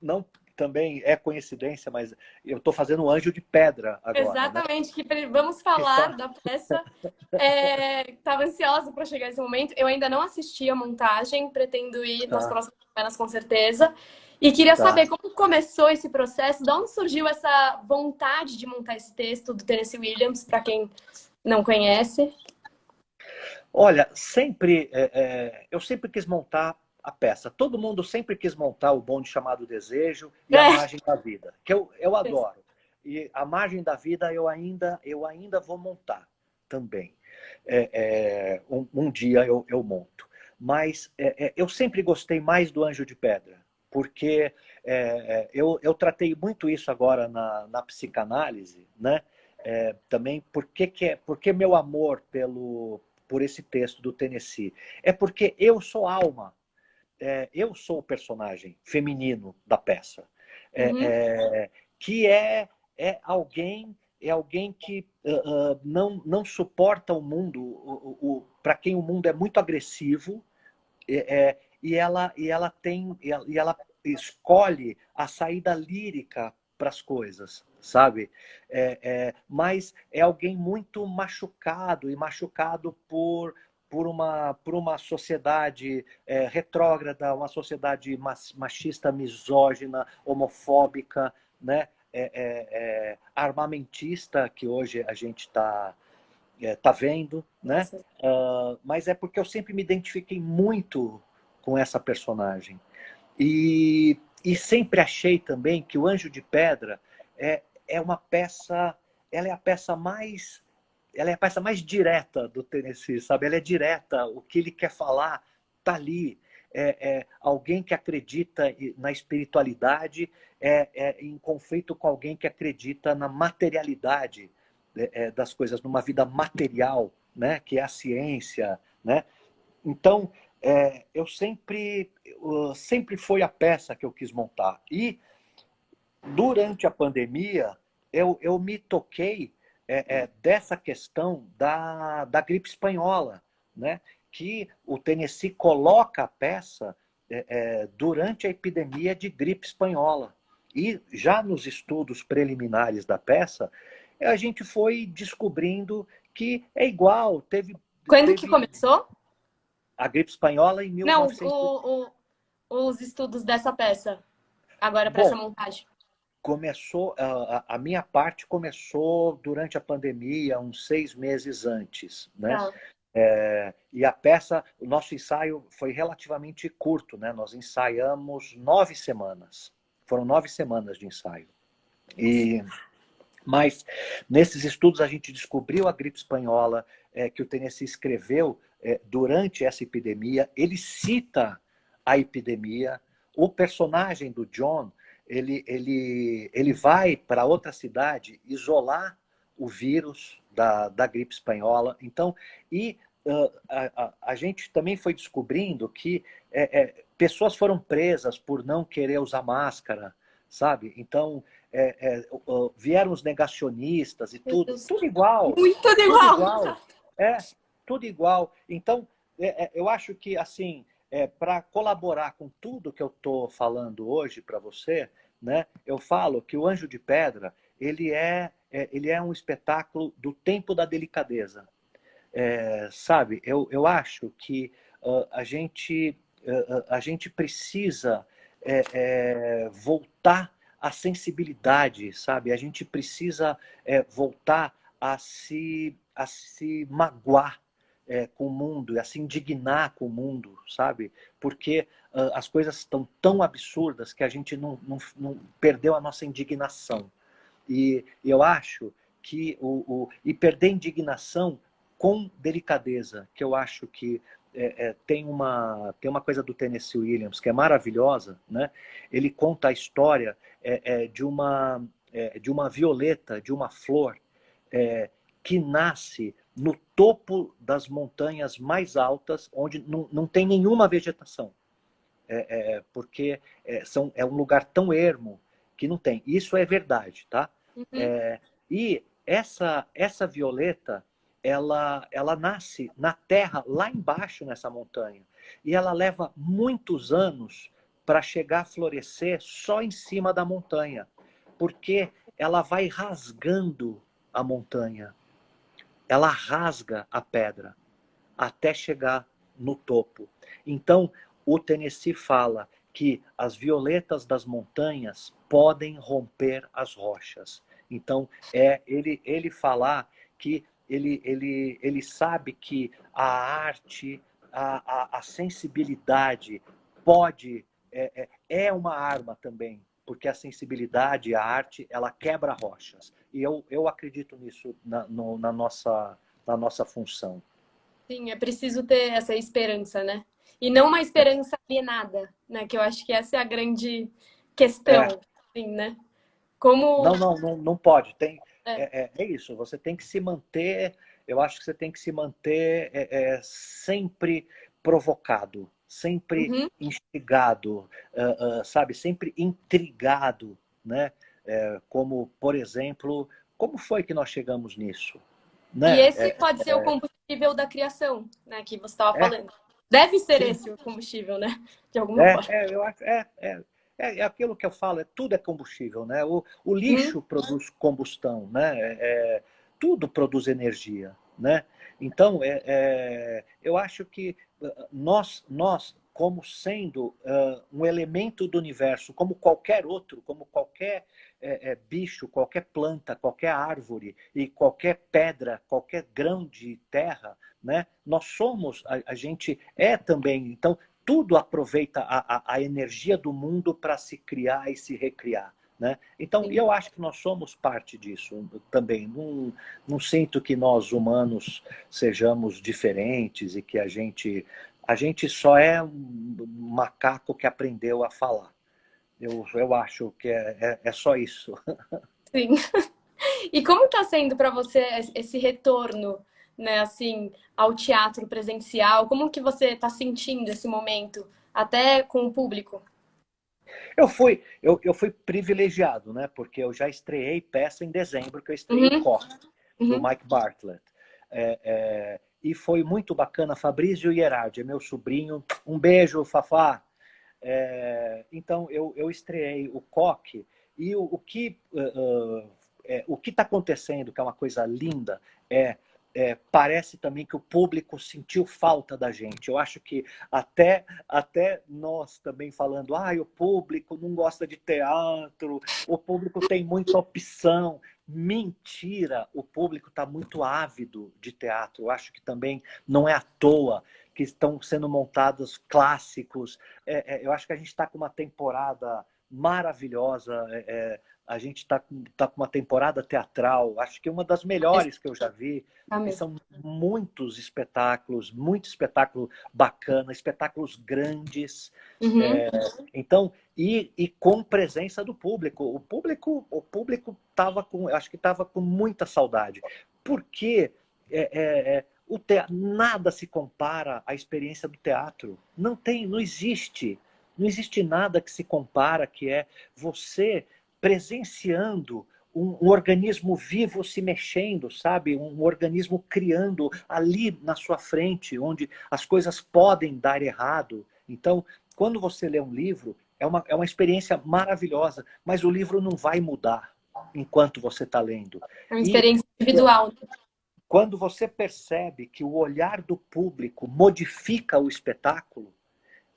não também é coincidência, mas eu estou fazendo um Anjo de Pedra agora, né? Exatamente, vamos falar Então, da peça. Estava ansiosa para chegar esse momento. Eu ainda não assisti a montagem, pretendo ir nas tá, próximas semanas com certeza. E queria tá. saber como começou esse processo, de onde surgiu essa vontade de montar esse texto do Tennessee Williams, para quem não conhece. Olha, eu sempre quis montar a peça. Todo mundo sempre quis montar o Bonde Chamado Desejo e a É. Margem da Vida, que eu adoro. E a Margem da Vida eu ainda vou montar também. Um dia eu monto. Mas eu sempre gostei mais do Anjo de Pedra, porque eu tratei muito isso agora na psicanálise, né? Também porque meu amor por esse texto do Tennessee. É porque eu sou alma, eu sou o personagem feminino da peça, Uhum. que é alguém que não suporta o mundo, para quem o mundo é muito agressivo, e ela escolhe a saída lírica para as coisas, sabe? Mas é alguém muito machucado, e machucado por uma sociedade retrógrada, uma sociedade machista, misógina, homofóbica, né? Armamentista, que hoje a gente tá vendo, né? Nossa. Mas é porque eu sempre me identifiquei muito com essa personagem. E sempre achei também que o Anjo de Pedra é uma peça, ela é a peça mais, ela é a peça mais direta do Tennessee, sabe? Ela é direta, o que ele quer falar tá ali. Alguém que acredita na espiritualidade em conflito com alguém que acredita na materialidade das coisas, numa vida material, né? Que é a ciência, né? Então, sempre foi a peça que eu quis montar. E, durante a pandemia, eu me toquei dessa questão da gripe espanhola, né? Que o Tennessee coloca a peça durante a epidemia de gripe espanhola. E já nos estudos preliminares da peça, a gente foi descobrindo que é igual, teve, Quando que teve começou? a gripe espanhola em Não, 1900. os estudos dessa peça, agora para essa Bom, montagem. começou a minha parte começou durante a pandemia, uns 6 meses antes, né? Tá. E a peça, o nosso ensaio foi relativamente curto, né? Nós ensaiamos 9 semanas. Foram 9 semanas de ensaio. E, mas nesses estudos a gente descobriu a gripe espanhola, que o Tennessee escreveu durante essa epidemia. Ele cita a epidemia. O personagem do John, ele vai para outra cidade isolar o vírus da gripe espanhola. Então, e a gente também foi descobrindo que pessoas foram presas por não querer usar máscara, sabe? Então, vieram os negacionistas e Meu tudo, Deus. tudo igual, Muito tudo igual. igual, é, tudo igual. Então, eu acho que, assim, para colaborar com tudo que eu estou falando hoje para você, né, eu falo que o Anjo de Pedra, ele é um espetáculo do tempo da delicadeza. Sabe, eu acho que a gente precisa voltar à sensibilidade, sabe? A gente precisa voltar a se magoar com o mundo, a se indignar com o mundo, sabe? Porque as coisas estão tão absurdas que a gente não perdeu a nossa indignação. E eu acho que e perder indignação com delicadeza, que eu acho que tem uma coisa do Tennessee Williams que é maravilhosa, né? Ele conta a história de uma violeta, de uma flor, que nasce no topo das montanhas mais altas, onde não tem nenhuma vegetação, porque é um lugar tão ermo que não tem. Isso é verdade, tá? Uhum. E essa violeta, ela nasce na terra, lá embaixo nessa montanha. E ela leva muitos anos para chegar a florescer só em cima da montanha. Porque ela vai rasgando a montanha. Ela rasga a pedra até chegar no topo. Então, o Tennessee fala que as violetas das montanhas podem romper as rochas. Então, ele falar que ele sabe que a arte, a sensibilidade pode, é uma arma também, porque a sensibilidade, a arte, ela quebra rochas. E eu acredito nisso na nossa função. Sim, é preciso ter essa esperança, né? E não uma esperança alienada, né? Que eu acho que essa é a grande questão, É, assim, né? Como. não pode. É, É isso, você tem que se manter, eu acho que você tem que se manter sempre provocado, sempre uhum. instigado, sabe, sempre intrigado, né? Como, por exemplo, como foi que nós chegamos nisso? E Né? esse pode ser o combustível da criação, né? Que você estava É, falando. Deve ser sim, esse o combustível, né? De alguma forma. eu acho, é aquilo que eu falo, tudo é combustível, né? O Uhum. lixo produz combustão, né? Tudo produz energia, né? Então, eu acho que nós como sendo um elemento do universo, como qualquer outro, como qualquer bicho, qualquer planta, qualquer árvore e qualquer pedra, qualquer grão de terra, né? Nós somos, a gente é também. Então, tudo aproveita a energia do mundo para se criar e se recriar. Né? Então, Sim. eu acho que nós somos parte disso também. Não sinto que nós humanos sejamos diferentes e que a gente só é um macaco que aprendeu a falar. Eu acho que é só isso. Sim. E como está sendo para você esse retorno, né, assim, ao teatro presencial? Como que você está sentindo esse momento, até com o público? Eu fui privilegiado, né? Porque eu já estreiei peça em dezembro, que eu estreiei o Uhum, Cock, do uhum. Mike Bartlett. E foi muito bacana. Fabrício Gerardi é meu sobrinho. Um beijo, Fafá. Então, eu estreiei o Coque e o que está acontecendo, que é uma coisa linda, parece também que o público sentiu falta da gente. Eu acho que até nós também falando, o público não gosta de teatro, o público tem muita opção. Mentira, o público está muito ávido de teatro. Eu acho que também não é à toa que estão sendo montados clássicos. Eu acho que a gente está com uma temporada maravilhosa. A gente está com uma temporada teatral, acho que uma das melhores que eu já vi. E são muito espetáculo bacana, espetáculos grandes. Uhum. Então, e com presença do público. O público acho que estava com muita saudade. Porque nada se compara à experiência do teatro. Não existe. Não existe nada que se compara, que é você presenciando um organismo vivo se mexendo, sabe? Um organismo criando ali na sua frente, onde as coisas podem dar errado. Então, quando você lê um livro, é uma experiência maravilhosa, mas o livro não vai mudar enquanto você está lendo. É uma E experiência individual. quando você percebe que o olhar do público modifica o espetáculo,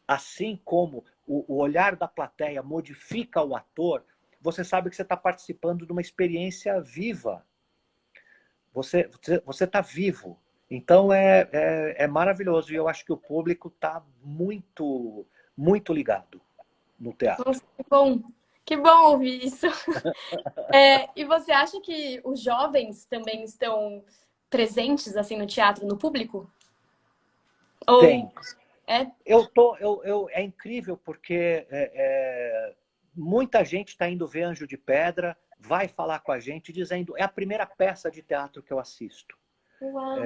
assim como o olhar da plateia modifica o ator, você sabe que você está participando de uma experiência viva. Você está vivo. Então é maravilhoso. E eu acho que o público está muito, muito ligado no teatro. Nossa, que bom. Que bom ouvir isso. E você acha que os jovens também estão presentes assim no teatro, no público? Tem. Ou é? É incrível porque muita gente está indo ver Anjo de Pedra, vai falar com a gente dizendo é a primeira peça de teatro que eu assisto. Uau.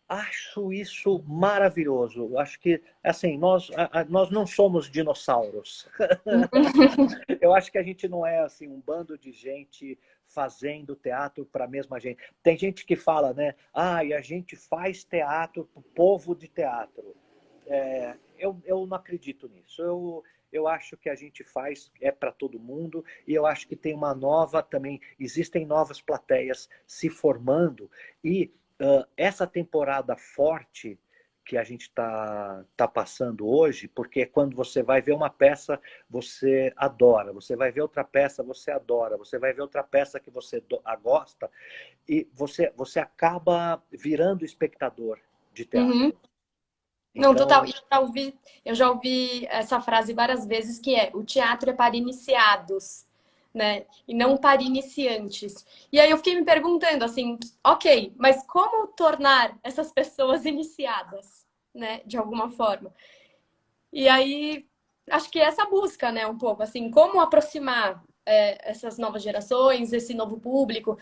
Acho isso maravilhoso. Acho que, assim, nós não somos dinossauros. Eu acho que a gente não é, assim, um bando de gente fazendo teatro para a mesma gente. Tem gente que fala, né? E a gente faz teatro para o povo de teatro. Eu não acredito nisso. Eu acho que a gente faz para todo mundo e eu acho que tem uma nova também, existem novas plateias se formando e essa temporada forte que a gente tá passando hoje, porque quando você vai ver uma peça, você adora, você vai ver outra peça, você adora, você vai ver outra peça que você gosta e você acaba virando espectador de teatro. Uhum. Não, Então, total. E eu já ouvi essa frase várias vezes que é o teatro é para iniciados, né? E não para iniciantes. E aí eu fiquei me perguntando assim, ok, mas como tornar essas pessoas iniciadas, né? De alguma forma. E aí acho que essa busca, né, um pouco, assim, como aproximar essas novas gerações, esse novo público,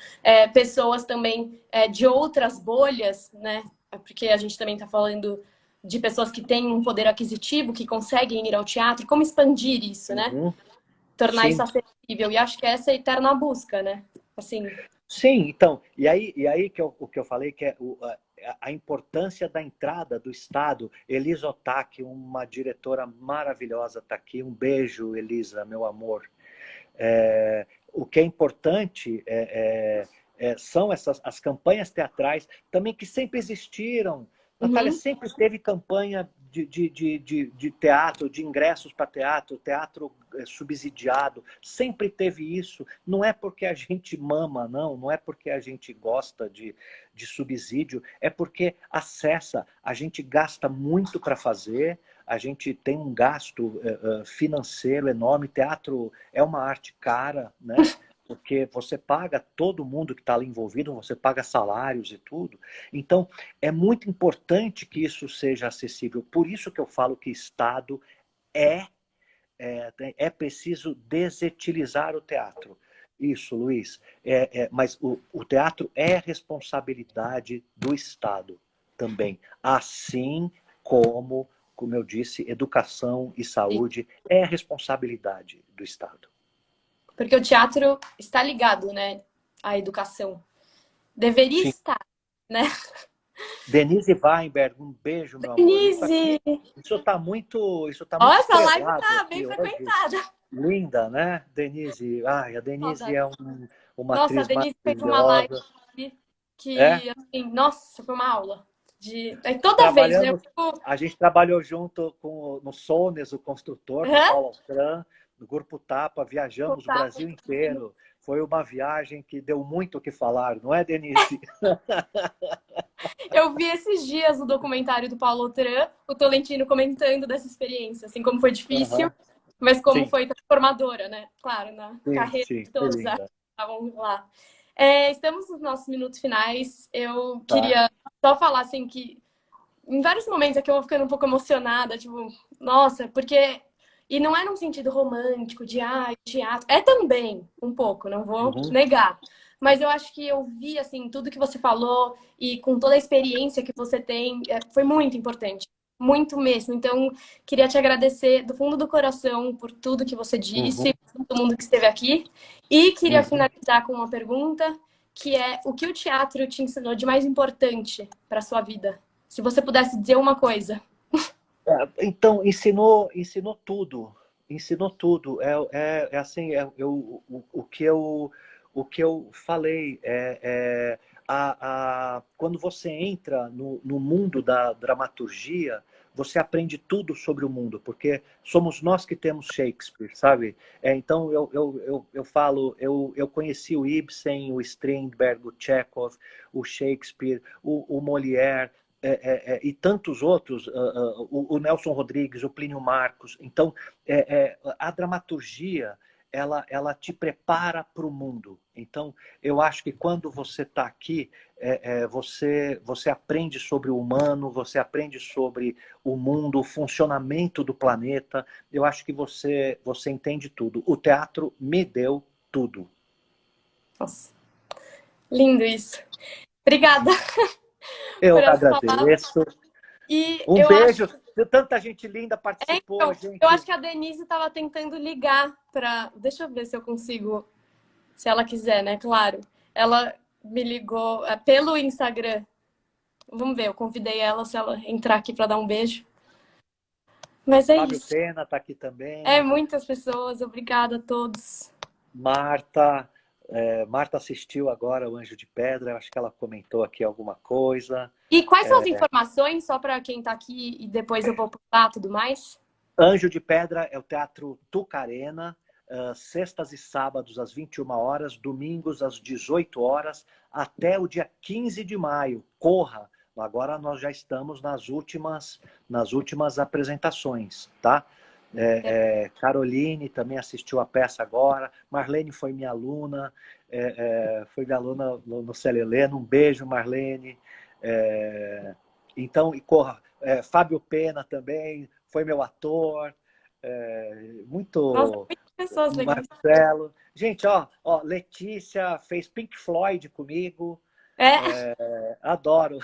pessoas também de outras bolhas, né? Porque a gente também está falando de pessoas que têm um poder aquisitivo, que conseguem ir ao teatro, como expandir isso, né? uhum, Tornar isso sim. acessível. E acho que essa é a eterna busca, né? Assim. Sim, então, e aí o que eu falei que é a importância da entrada do Estado. Elisa Otaki, uma diretora maravilhosa, está aqui. Um beijo, Elisa, meu amor. O que é importante são as campanhas teatrais também que sempre existiram. Natália, Uhum. sempre teve campanha de teatro, de ingressos para teatro, teatro subsidiado, sempre teve isso. Não é porque a gente mama, não é porque a gente gosta de subsídio, é porque acessa, a gente gasta muito para fazer, a gente tem um gasto financeiro enorme. Teatro é uma arte cara, né? Porque você paga todo mundo que está ali envolvido, você paga salários e tudo. Então, é muito importante que isso seja acessível. Por isso que eu falo que Estado é preciso desetilizar o teatro. Isso, Luiz. Mas o teatro é responsabilidade do Estado também. Assim como eu disse, educação e saúde é responsabilidade do Estado. Porque o teatro está ligado, né, à educação. Deveria Sim. estar, né? Denise Weinberg, um beijo, meu amor. Denise! Isso tá Ó, muito essa live estrelado tá bem aqui hoje. frequentada. Linda, né, Denise? A Denise Saudades. é uma Nossa, a atriz Denise fez uma live maravilhosa. É? que, assim, nossa, foi uma aula. Toda vez, né? Eu Trabalhamos, fico... a gente trabalhou junto no Sones, o construtor, com o Hã? Paulo Altran, no Grupo Tapa, viajamos o Brasil inteiro. Foi uma viagem que deu muito o que falar, não é, Denise? Eu vi esses dias o documentário do Paulo Otran, o Tolentino comentando dessa experiência, assim, como foi difícil. Uhum. mas como Sim, foi transformadora, né? Claro, na sim, carreira sim, de foi todos que linda. estavam lá. Estamos nos nossos minutos finais. Eu Tá? queria só falar assim que em vários momentos aqui eu vou ficando um pouco emocionada, tipo, nossa, porque. E não é num sentido romântico, de teatro. É também, um pouco, não vou Uhum, negar. Mas eu acho que eu vi, assim, tudo que você falou e com toda a experiência que você tem, foi muito importante. Muito mesmo. Então, queria te agradecer do fundo do coração por tudo que você uhum, disse, por todo mundo que esteve aqui. E queria uhum. finalizar com uma pergunta, que é o que o teatro te ensinou de mais importante para sua vida? Se você pudesse dizer uma coisa. Então, ensinou tudo. Ensinou tudo. É assim, o que eu falei quando você entra no mundo da dramaturgia, você aprende tudo sobre o mundo, porque somos nós que temos Shakespeare, sabe? Então, eu falo, eu conheci o Ibsen, o Strindberg, o Chekhov, o Shakespeare, o Molière, e tantos outros, o Nelson Rodrigues, o Plínio Marcos. Então, a dramaturgia, ela te prepara para o mundo. Então, eu acho que quando você está aqui, você aprende sobre o humano, você aprende sobre o mundo, o funcionamento do planeta. Eu acho que você entende tudo. O teatro me deu tudo. Nossa, lindo isso. Obrigada Eu por essa palavra. agradeço. E Um eu acho, beijo. Tanta gente linda participou, então, eu gente. acho que a Denise estava tentando ligar para. Deixa eu ver se eu consigo, se ela quiser, né? Claro. Ela me ligou pelo Instagram. Vamos ver, eu convidei ela se ela entrar aqui para dar um beijo. Mas é Fábio isso. Pena está aqui também. Muitas pessoas. Obrigada a todos. Marta. Marta assistiu agora o Anjo de Pedra. Acho que ela comentou aqui alguma coisa. E quais são as informações, só para quem está aqui e depois eu vou postar tudo mais? Anjo de Pedra é o Teatro Tucarena, sextas e sábados às 21 horas, domingos às 18 horas, até o dia 15 de maio. Corra! Agora nós já estamos nas últimas apresentações, tá? Caroline também assistiu a peça agora, Marlene foi minha aluna, foi minha aluna no Celeleno, um beijo, Marlene. Então, e corra, Fábio Pena também foi meu ator, Nossa, muito muitas pessoas legais. Marcelo. Gente, Letícia fez Pink Floyd comigo, É, adoro.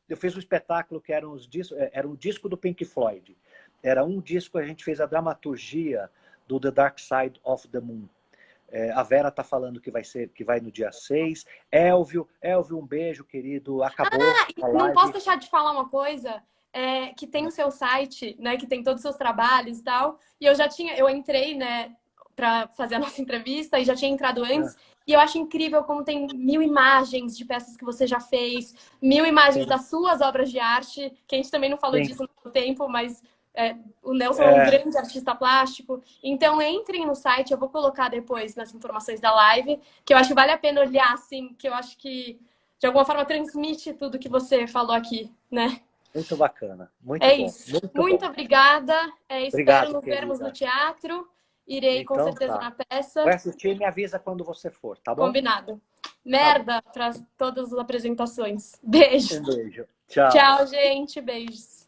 Eu fiz um espetáculo que era um disco do Pink Floyd. Era um disco, a gente fez a dramaturgia do The Dark Side of the Moon. A Vera está falando que vai no dia 6. Elvio, um beijo, querido. Acabou a não posso live. deixar de falar uma coisa, que tem o seu site, né, que tem todos os seus trabalhos e tal, e eu entrei, né, para fazer a nossa entrevista e já tinha entrado antes, e eu acho incrível como tem 1000 imagens de peças que você já fez, 1000 imagens Sim, das suas obras de arte, que a gente também não falou sim. disso no tempo, mas o Nelson é um grande artista plástico, então entrem no site, eu vou colocar depois nas informações da live, que eu acho que vale a pena olhar, assim, que eu acho que de alguma forma transmite tudo que você falou aqui, né? Muito bacana. Muito É bom. isso. Muito Muito bom. obrigada. Espero Obrigado, nos vermos no querida. teatro. Irei com Então certeza tá. na peça. Vai assistir e me avisa quando você for, tá bom? Combinado. Tá bom. Merda para todas as apresentações. Beijo. Um beijo. Tchau. Tchau, gente. Beijos.